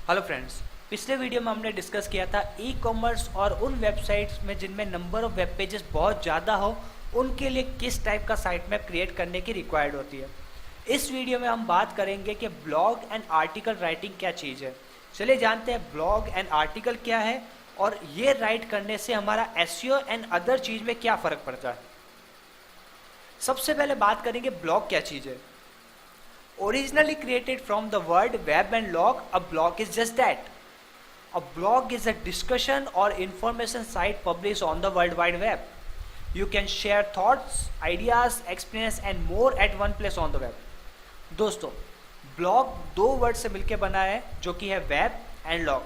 Hello friends, पिछले video में हमने डिस्कस किया था ई कॉमर्स और उन वेबसाइट्स में जिनमें नंबर ऑफ वेब पेजेस बहुत ज़्यादा हो उनके लिए किस टाइप का साइट मैप क्रिएट करने की रिक्वायर्ड होती है। इस वीडियो में हम बात करेंगे कि ब्लॉग एंड आर्टिकल राइटिंग क्या चीज़ है। चलिए जानते हैं ब्लॉग एंड आर्टिकल क्या है और ये राइट करने से हमारा एसईओ एंड अदर चीज़ में क्या फ़र्क पड़ता है। सबसे पहले बात करेंगे ब्लॉग क्या चीज़ है। Originally created from the word web and log, a blog is just that. A blog is a discussion or information site published on the World Wide Web. You can share thoughts, ideas, experience and more at one place on the web. दोस्तों, blog दो word से मिलकर बना है जो कि है web and log.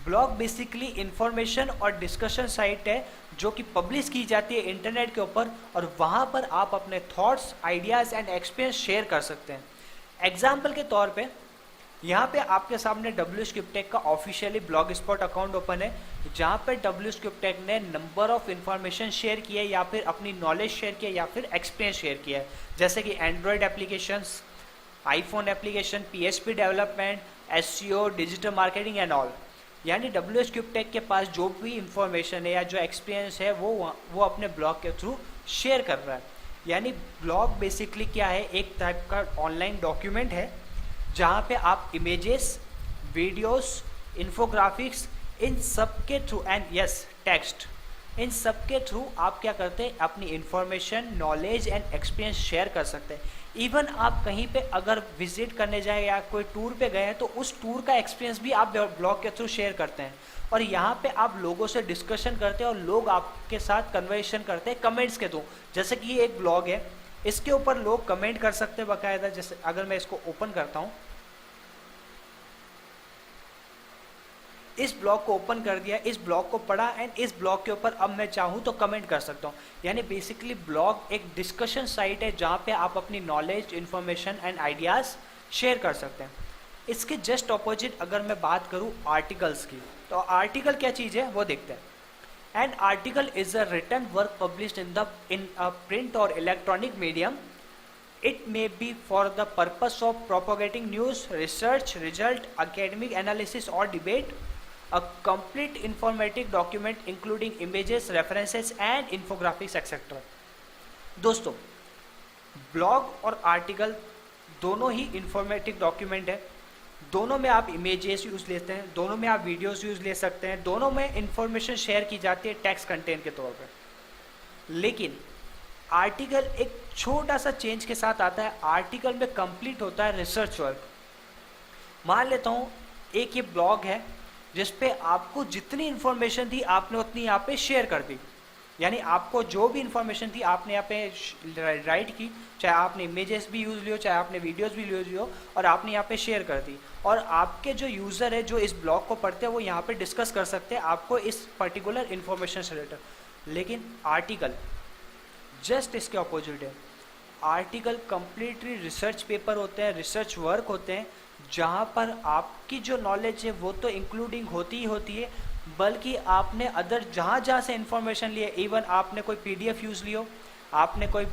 Blog basically information और डिस्कशन साइट है जो कि पब्लिश की जाती है इंटरनेट के ऊपर और वहाँ पर आप अपने thoughts, ideas and experience share कर सकते हैं। एग्जाम्पल के तौर पे यहाँ पे आपके सामने WScriptTech का officially blog spot account open है जहाँ पे WScriptTech ने नंबर ऑफ इंफॉर्मेशन शेयर किया है या फिर अपनी नॉलेज शेयर किया या फिर एक्सपीरियंस शेयर किया है, जैसे कि Android applications, iPhone application, PHP development, SEO, digital marketing and all. यानी WScriptTech के पास जो भी इंफॉर्मेशन है या जो एक्सपीरियंस है वो अपने ब्लॉग के थ्रू शेयर कर रहा है। यानी ब्लॉग बेसिकली क्या है, एक टाइप का ऑनलाइन डॉक्यूमेंट है जहाँ पे आप इमेजेस, वीडियोस, इन्फोग्राफिक्स इन सब के थ्रू एंड यस टेक्स्ट, इन सब के थ्रू आप क्या करते हैं, अपनी information, knowledge and experience share कर सकते हैं। इवन आप कहीं पे अगर विजिट करने जाए या कोई टूर पे गए हैं तो उस टूर का एक्सपीरियंस भी आप ब्लॉग के थ्रू शेयर करते हैं और यहाँ पे आप लोगों से डिस्कशन करते हैं और लोग आपके साथ कन्वर्सेशन करते हैं कमेंट्स के थ्रू। जैसे कि ये एक ब्लॉग है, इसके ऊपर लोग कमेंट कर सकते हैं बाकायदा। जैसे अगर मैं इसको ओपन करता हूँ, इस ब्लॉग को ओपन कर दिया, इस ब्लॉग को पढ़ा एंड इस ब्लॉग के ऊपर अब मैं चाहूँ तो कमेंट कर सकता हूँ। यानी बेसिकली ब्लॉग एक डिस्कशन साइट है जहाँ पे आप अपनी knowledge, information and ideas share कर सकते हैं। इसके जस्ट ऑपोजिट अगर मैं बात करूँ आर्टिकल्स की, तो आर्टिकल क्या चीज़ है वो देखते हैं। An article is a written work published in a print और electronic medium. It may be for the purpose of propagating news, research, result, academic analysis or debate. A complete informative document including images, references and infographics etc. दोस्तों, blog और article दोनों ही informative document है। दोनों में आप images use लेते हैं, दोनों में आप वीडियोस यूज़ ले सकते हैं, दोनों में इंफॉर्मेशन शेयर की जाती है टेक्स्ट कंटेंट के तौर पर। लेकिन आर्टिकल एक छोटा सा चेंज के साथ आता है। आर्टिकल में कंप्लीट होता है रिसर्च वर्क। मान लेता हूँ एक ये ब्लॉग है जिस पे आपको जितनी इन्फॉर्मेशन थी आपने उतनी यहाँ पे शेयर कर दी। यानी आपको जो भी इन्फॉर्मेशन थी आपने यहाँ पे राइट की, चाहे आपने इमेजेस भी यूज़ लियो, चाहे आपने वीडियोस भी यूज़ लियो और आपने यहाँ पे शेयर कर दी। और आपके जो यूज़र है जो इस ब्लॉग को पढ़ते हैं वो यहाँ पे डिस्कस कर सकते हैं आपको इस पर्टिकुलर इन्फॉर्मेशन से रिलेटेड। लेकिन आर्टिकल जस्ट इसके अपोजिट है। आर्टिकल कंप्लीटली रिसर्च पेपर होते हैं, रिसर्च वर्क होते हैं जहाँ पर आपकी जो नॉलेज है वो तो इंक्लूडिंग होती ही होती है, बल्कि आपने अदर जहाँ जहाँ से इंफॉर्मेशन लिए, इवन आपने कोई PDF यूज़ लियो, आपने कोई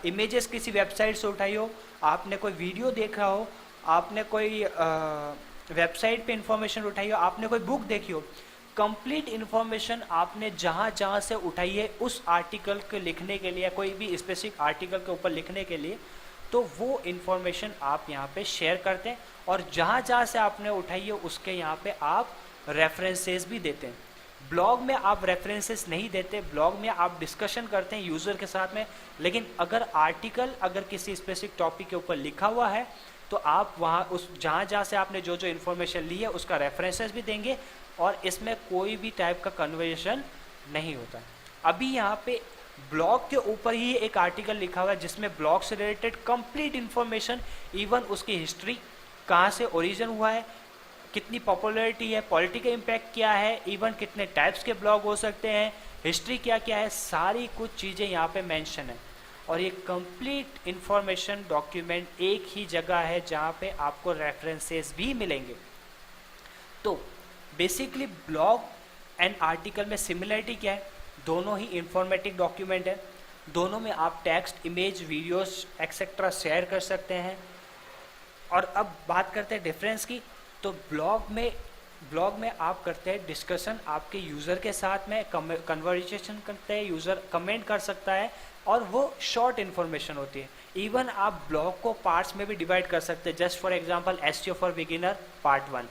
इमेजेस किसी वेबसाइट से उठाई हो, आपने कोई वीडियो देखा हो, आपने कोई वेबसाइट पे इंफॉर्मेशन उठाई हो, आपने कोई बुक देखी हो, कंप्लीट इन्फॉर्मेशन आपने जहाँ जहाँ से उठाई है उस आर्टिकल के लिखने के लिए, कोई भी स्पेसिफिक आर्टिकल के ऊपर लिखने के लिए, तो वो इन्फॉर्मेशन आप यहाँ पे शेयर करते हैं और जहाँ जहाँ से आपने उठाई है उसके यहाँ पे आप रेफरेंसेस भी देते हैं। ब्लॉग में आप रेफरेंसेस नहीं देते, ब्लॉग में आप डिस्कशन करते हैं यूज़र के साथ में। लेकिन अगर आर्टिकल अगर किसी स्पेसिफिक टॉपिक के ऊपर लिखा हुआ है तो आप वहाँ उस जहाँ जहाँ से आपने जो जो इन्फॉर्मेशन ली है उसका रेफरेंसेस भी देंगे और इसमें कोई भी टाइप का कन्वर्सेशन नहीं होता। अभी यहाँ पे ब्लॉग के ऊपर ही एक आर्टिकल लिखा हुआ है जिसमें ब्लॉग से रिलेटेड कंप्लीट इन्फॉर्मेशन, इवन उसकी हिस्ट्री, कहाँ से ओरिजिन हुआ है, कितनी पॉपुलैरिटी है, पॉलिटिकल इम्पैक्ट क्या है, इवन कितने टाइप्स के ब्लॉग हो सकते हैं, हिस्ट्री क्या क्या है, सारी कुछ चीज़ें यहाँ पे मेंशन है। और ये कंप्लीट इन्फॉर्मेशन डॉक्यूमेंट एक ही जगह है जहाँ पे आपको रेफरेंसेस भी मिलेंगे। तो बेसिकली ब्लॉग एंड आर्टिकल में सिमिलरिटी क्या है, दोनों ही इंफॉर्मेटिव डॉक्यूमेंट है, दोनों में आप text, image, videos etcetera share कर सकते हैं। और अब बात करते हैं डिफरेंस की। तो ब्लॉग में आप करते हैं डिस्कशन आपके यूज़र के साथ में, कन्वर्सेशन करते हैं, यूज़र कमेंट कर सकता है और वो शॉर्ट इन्फॉर्मेशन होती है। इवन आप ब्लॉग को पार्ट्स में भी डिवाइड कर सकते हैं। Just for example SEO for beginner part 1,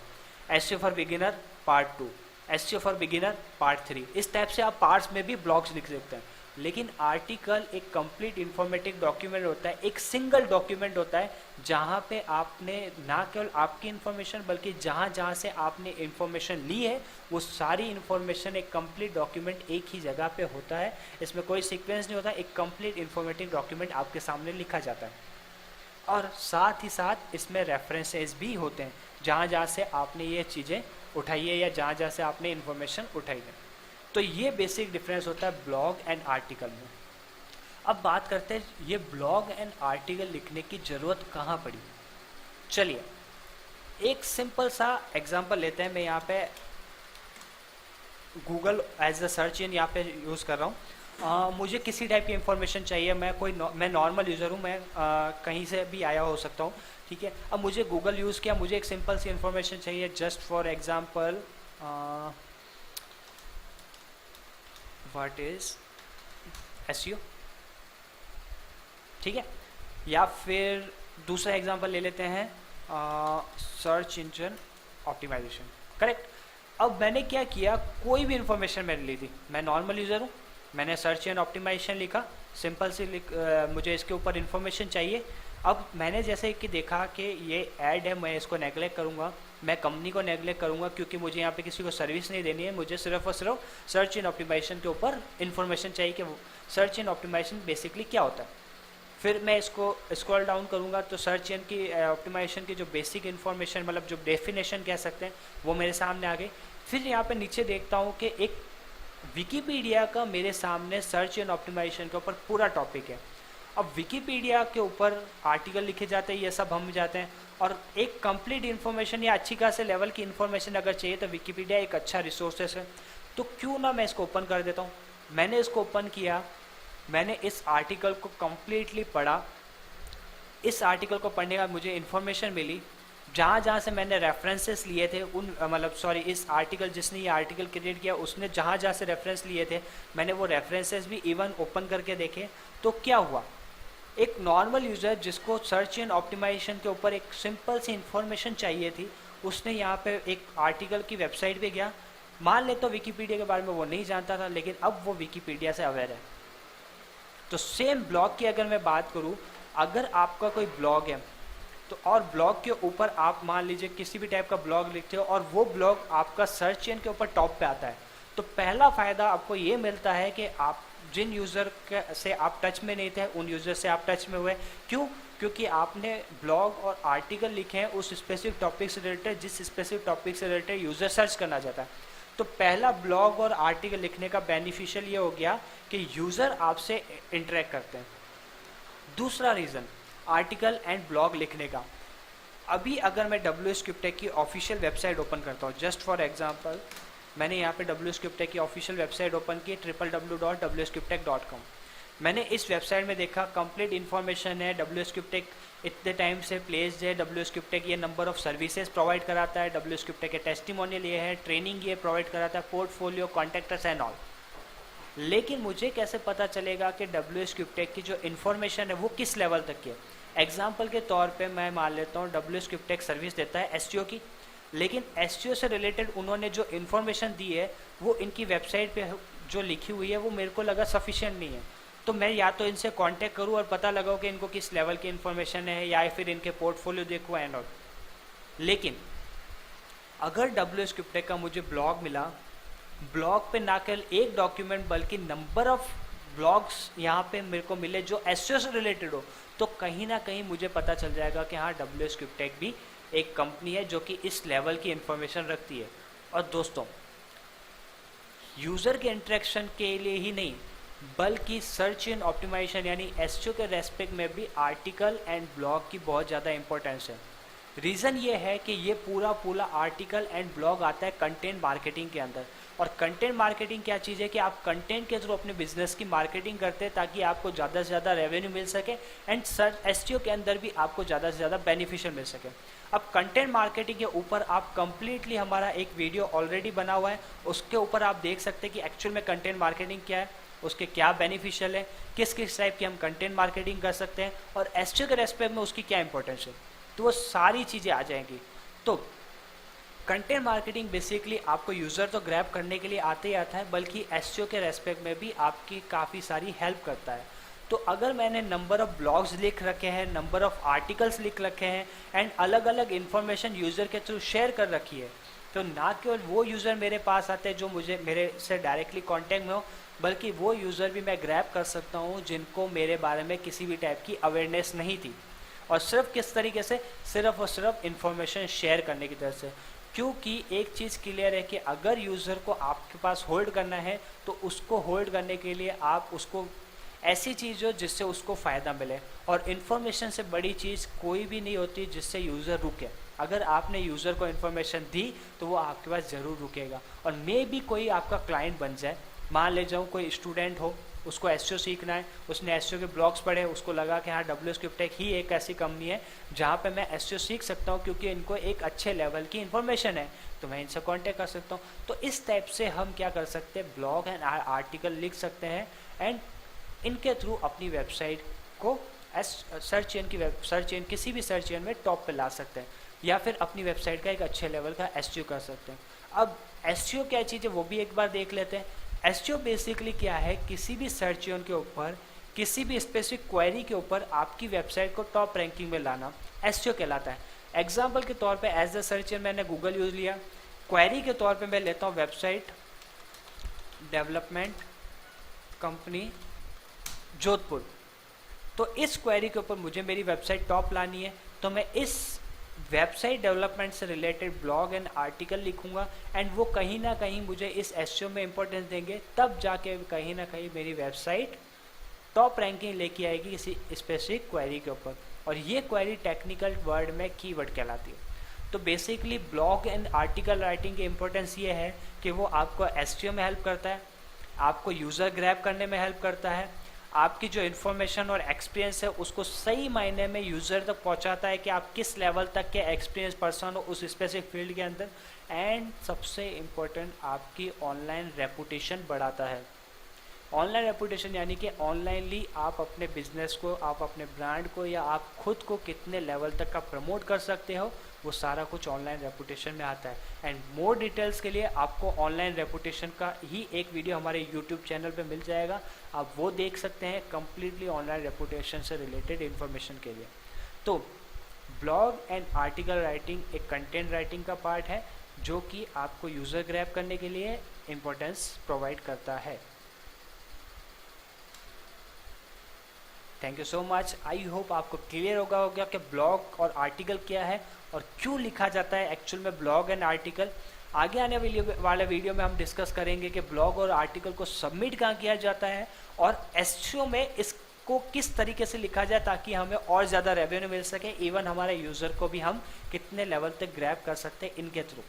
SEO for beginner part 2, SEO for beginner part 3, इस टाइप से आप पार्ट्स में भी ब्लॉग्स लिख सकते हैं। लेकिन आर्टिकल एक कंप्लीट इंफॉर्मेटिव डॉक्यूमेंट होता है, एक सिंगल डॉक्यूमेंट होता है जहाँ पे आपने ना केवल आपकी इन्फॉर्मेशन बल्कि जहाँ जहाँ से आपने इन्फॉर्मेशन ली है वो सारी इन्फॉर्मेशन एक कंप्लीट डॉक्यूमेंट एक ही जगह पे होता है। इसमें कोई सीक्वेंस नहीं होता, एक कंप्लीट इंफॉर्मेटिव डॉक्यूमेंट आपके सामने लिखा जाता है। और साथ ही साथ इसमें रेफरेंसेस भी होते हैं जहाँ जहाँ से आपने ये चीज़ें उठाई है या जहाँ जहाँ से आपने इन्फॉर्मेशन उठाई है। तो ये बेसिक डिफरेंस होता है ब्लॉग एंड आर्टिकल में। अब बात करते हैं ये ब्लॉग एंड आर्टिकल लिखने की ज़रूरत कहाँ पड़ी। चलिए एक सिंपल सा एग्जांपल लेते हैं। मैं यहाँ पे Google as a search engine यहाँ पे यूज़ कर रहा हूँ। मुझे किसी टाइप की इंफॉर्मेशन चाहिए, मैं नॉर्मल यूज़र हूँ, मैं कहीं से भी आया हो सकता हूँ, ठीक है। अब मुझे गूगल यूज़ किया, मुझे एक सिंपल सी इंफॉर्मेशन चाहिए। Just for example what is SEO, ठीक है। या फिर दूसरा एग्जांपल ले लेते हैं सर्च इंजन ऑप्टिमाइजेशन, करेक्ट। अब मैंने क्या किया, कोई भी इंफॉर्मेशन मैंने ली थी, मैं नॉर्मल यूज़र हूँ, मैंने सर्च इंजन ऑप्टिमाइजेशन लिखा, सिंपल सी मुझे इसके ऊपर इंफॉर्मेशन चाहिए। अब मैंने जैसे कि देखा कि ये ऐड है, मैं इसको नेगलेक्ट करूँगा, मैं कंपनी को नेगलेक्ट करूँगा क्योंकि मुझे यहाँ पे किसी को सर्विस नहीं देनी है, मुझे सिर्फ और सिर्फ सर्च इंजन ऑप्टिमाइजेशन के ऊपर इन्फॉर्मेशन चाहिए कि सर्च इंजन ऑप्टिमाइजेशन बेसिकली क्या होता है। फिर मैं इसको स्क्रॉल डाउन करूँगा तो सर्च इंजन की ऑप्टिमाइजेशन की जो बेसिक इन्फॉर्मेशन, मतलब जो डेफिनेशन कह सकते हैं, वो मेरे सामने आ गई। फिर यहाँ पे नीचे देखता हूँ कि एक विकीपीडिया का मेरे सामने सर्च इंजन ऑप्टिमाइजेशन के ऊपर पूरा टॉपिक है। अब विकीपीडिया के ऊपर आर्टिकल लिखे जाते हैं, ये सब हम जाते हैं, और एक कंप्लीट इन्फॉर्मेशन या अच्छी खासे लेवल की इन्फॉर्मेशन अगर चाहिए तो विकीपीडिया एक अच्छा रिसोर्सेस है। तो क्यों ना मैं इसको ओपन कर देता हूँ। मैंने इसको ओपन किया, मैंने इस आर्टिकल को कम्प्लीटली पढ़ा। इस आर्टिकल को पढ़ने के बाद मुझे इन्फॉर्मेशन मिली, जहाँ जहाँ से मैंने रेफरेंसेस लिए थे उन इस आर्टिकल, जिसने ये आर्टिकल क्रिएट किया उसने जहाँ जहाँ से रेफरेंस लिए थे, मैंने वो रेफरेंसेस भी इवन ओपन करके देखे। तो क्या हुआ, एक नॉर्मल यूज़र जिसको सर्च इंजन ऑप्टिमाइजेशन के ऊपर एक सिंपल सी इन्फॉर्मेशन चाहिए थी, उसने यहाँ पे एक आर्टिकल की वेबसाइट पे गया। मान ले तो विकीपीडिया के बारे में वो नहीं जानता था, लेकिन अब वो विकीपीडिया से अवेयर है। तो सेम ब्लॉग की अगर मैं बात करूँ, अगर आपका कोई ब्लॉग है तो और ब्लॉग के ऊपर आप मान लीजिए किसी भी टाइप का ब्लॉग लिखते हो और वो ब्लॉग आपका सर्च इंजन के ऊपर टॉप पे आता है, तो पहला फ़ायदा आपको ये मिलता है कि आप जिन यूज़र से आप टच में नहीं थे उन यूज़र से आप टच में हुए। क्यों? क्योंकि आपने ब्लॉग और आर्टिकल लिखे हैं उस स्पेसिफिक टॉपिक से रिलेटेड, जिस स्पेसिफिक टॉपिक से रिलेटेड यूज़र सर्च करना चाहता है। तो पहला ब्लॉग और आर्टिकल लिखने का बेनिफिशियल ये हो गया कि यूज़र आपसे इंटरेक्ट करते हैं। दूसरा रीज़न आर्टिकल एंड ब्लॉग लिखने का, अभी अगर मैं WSCryptech की ऑफिशियल वेबसाइट ओपन करता हूँ, जस्ट फॉर एग्जांपल मैंने यहाँ पे WSCryptech की ऑफिशियल वेबसाइट ओपन की, www.wscryptech.com। मैंने इस वेबसाइट में देखा कंप्लीट इन्फॉर्मेशन है, WSCryptech इतने टाइम से प्लेस्ड है, WSCryptech ये नंबर ऑफ सर्विसेज प्रोवाइड कराता है, WSCryptech के टेस्टिमोनियल ये है, ट्रेनिंग ये प्रोवाइड कराता है, पोर्टफोलियो, कॉन्टैक्टर्स एंड ऑल। लेकिन मुझे कैसे पता चलेगा कि WSCryptech की जो इन्फॉर्मेशन है वो किस लेवल तक की है। एग्जाम्पल के तौर पे मैं मान लेता हूँ WSCryptech सर्विस देता है SEO की, लेकिन SEO से रिलेटेड उन्होंने जो इन्फॉर्मेशन दी है वो इनकी वेबसाइट पे जो लिखी हुई है वो मेरे को लगा सफिशिएंट नहीं है। तो मैं या तो इनसे कांटेक्ट करूँ और पता लगाऊँ कि इनको किस लेवल की इन्फॉर्मेशन है, या फिर इनके पोर्टफोलियो देखूँ एंड ऑल। लेकिन अगर WSCryptech का मुझे ब्लॉग मिला, ब्लॉग पे ना केवल एक डॉक्यूमेंट बल्कि नंबर ऑफ ब्लॉग्स यहाँ पे मेरे को मिले जो SEO से रिलेटेड हो, तो कहीं ना कहीं मुझे पता चल जाएगा कि हाँ WSCryptech भी एक कंपनी है जो कि इस लेवल की इंफॉर्मेशन रखती है। और दोस्तों, यूज़र के इंटरेक्शन के लिए ही नहीं बल्कि सर्च इंजन ऑप्टिमाइजेशन यानी SEO के रेस्पेक्ट में भी आर्टिकल एंड ब्लॉग की बहुत ज़्यादा इंपॉर्टेंस है। रीज़न ये है कि ये पूरा आर्टिकल एंड ब्लॉग आता है कंटेंट मार्केटिंग के अंदर। और कंटेंट मार्केटिंग क्या चीज़ है कि आप कंटेंट के थ्रू अपने बिजनेस की मार्केटिंग करते हैं ताकि आपको ज़्यादा से ज़्यादा रेवेन्यू मिल सके, एंड सर्च SEO के अंदर भी आपको ज़्यादा से ज़्यादा बेनिफिशियल मिल सके। अब कंटेंट मार्केटिंग के ऊपर आप कंप्लीटली हमारा एक वीडियो ऑलरेडी बना हुआ है, उसके ऊपर आप देख सकते हैं कि एक्चुअल में कंटेंट मार्केटिंग क्या है, उसके क्या बेनिफिशियल है, किस किस टाइप की हम कंटेंट मार्केटिंग कर सकते हैं और एसईओ के रेस्पेक्ट में उसकी क्या इंपॉर्टेंस है, तो वो सारी चीज़ें आ जाएंगी। तो कंटेंट मार्केटिंग बेसिकली आपको यूज़र तो ग्रैब करने के लिए आते ही आता है, बल्कि एसईओ के रेस्पेक्ट में भी आपकी काफ़ी सारी हेल्प करता है। तो अगर मैंने नंबर ऑफ़ ब्लॉग्स लिख रखे हैं, नंबर ऑफ़ आर्टिकल्स लिख रखे हैं एंड अलग अलग इन्फॉर्मेशन यूज़र के थ्रू शेयर कर रखी है, तो ना केवल वो यूज़र मेरे पास आते हैं जो मुझे मेरे से डायरेक्टली कॉन्टेक्ट में हो, बल्कि वो यूज़र भी मैं ग्रैब कर सकता हूँ जिनको मेरे बारे में किसी भी टाइप की अवेयरनेस नहीं थी, और सिर्फ किस तरीके से, सिर्फ और सिर्फ इन्फॉर्मेशन शेयर करने की तरह से। क्योंकि एक चीज़ क्लियर है कि अगर यूज़र को आपके पास होल्ड करना है तो उसको होल्ड करने के लिए आप उसको ऐसी चीज़ हो जिससे उसको फ़ायदा मिले, और इन्फॉर्मेशन से बड़ी चीज़ कोई भी नहीं होती जिससे यूज़र रुके। अगर आपने यूज़र को इन्फॉर्मेशन दी तो वो आपके पास ज़रूर रुकेगा। और मे भी कोई आपका क्लाइंट बन जाए, मान ले जाऊँ कोई स्टूडेंट हो, उसको एसईओ सीखना है, उसने एसईओ के ब्लॉग्स पढ़े, उसको लगा कि हाँ WScriptTech ही एक ऐसी कंपनी है जहाँ पे मैं एसईओ सीख सकता हूँ क्योंकि इनको एक अच्छे लेवल की इन्फॉर्मेशन है, तो मैं इनसे कांटेक्ट कर सकता हूँ। तो इस टाइप से हम क्या कर सकते हैं, ब्लॉग एंड आर्टिकल लिख सकते हैं एंड इनके थ्रू अपनी वेबसाइट को सर्च इंजन किसी भी सर्च इंजन में टॉप पे ला सकते हैं, या फिर अपनी वेबसाइट का एक अच्छे लेवल का एसईओ कर सकते हैं। अब एसईओ क्या चीज़ है वो भी एक बार देख लेते हैं। एसईओ बेसिकली क्या है, किसी भी सर्च इंजन के ऊपर किसी भी स्पेसिफिक क्वेरी के ऊपर आपकी वेबसाइट को टॉप रैंकिंग में लाना एसईओ कहलाता है। एग्जाम्पल के तौर पे एज अ सर्च इंजन मैंने गूगल यूज़ लिया, क्वेरी के तौर पे मैं लेता हूँ वेबसाइट डेवलपमेंट कंपनी जोधपुर। तो इस क्वेरी के ऊपर मुझे मेरी वेबसाइट टॉप लानी है, तो मैं इस वेबसाइट डेवलपमेंट से रिलेटेड ब्लॉग एंड आर्टिकल लिखूंगा एंड वो कहीं ना कहीं मुझे इस एसईओ में इंपॉर्टेंस देंगे, तब जाके कहीं ना कहीं मेरी वेबसाइट टॉप रैंकिंग लेके आएगी किसी स्पेसिफिक क्वेरी के ऊपर। और ये क्वेरी टेक्निकल वर्ड में कीवर्ड कहलाती है। तो basically blog and article writing की इंपॉर्टेंस ये है कि वो आपको एसईओ में हेल्प करता है, आपको यूज़र ग्रैब करने में हेल्प करता है, आपकी जो इन्फॉर्मेशन और एक्सपीरियंस है उसको सही मायने में यूज़र तक पहुंचाता है कि आप किस लेवल तक के एक्सपीरियंस पर्सन हो उस स्पेसिफिक फील्ड के अंदर, एंड सबसे इम्पोर्टेंट आपकी ऑनलाइन रेपुटेशन बढ़ाता है। ऑनलाइन रेपुटेशन यानी कि ऑनलाइनली आप अपने बिजनेस को, आप अपने ब्रांड को या आप खुद को कितने लेवल तक का प्रमोट कर सकते हो, वो सारा कुछ ऑनलाइन रेपुटेशन में आता है। एंड मोर डिटेल्स के लिए आपको ऑनलाइन रेपुटेशन का ही एक वीडियो हमारे यूट्यूब चैनल पे मिल जाएगा, आप वो देख सकते हैं कम्प्लीटली ऑनलाइन रेपुटेशन से रिलेटेड इन्फॉर्मेशन के लिए। तो ब्लॉग एंड आर्टिकल राइटिंग एक कंटेंट राइटिंग का पार्ट है जो कि आपको यूज़र ग्रैब करने के लिए इम्पोर्टेंस प्रोवाइड करता है। Thank you so much. I hope आपको क्लियर होगा कि ब्लॉग और आर्टिकल क्या है और क्यों लिखा जाता है एक्चुअल में ब्लॉग एंड आर्टिकल। आगे आने वाले वीडियो में हम डिस्कस करेंगे कि ब्लॉग और आर्टिकल को सबमिट कहाँ किया जाता है और एसईओ में इसको किस तरीके से लिखा जाए ताकि हमें और ज़्यादा रेवेन्यू मिल सके, इवन हमारे यूज़र को भी हम कितने लेवल तक ग्रैब कर सकते हैं इनके through.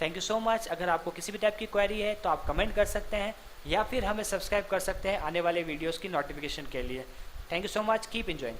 Thank you so much. अगर आपको किसी भी टाइप की क्वेरी है तो आप कमेंट कर सकते हैं या फिर हमें सब्सक्राइब कर सकते हैं आने वाले वीडियोज़ की नोटिफिकेशन के लिए। Thank you so much. Keep enjoying.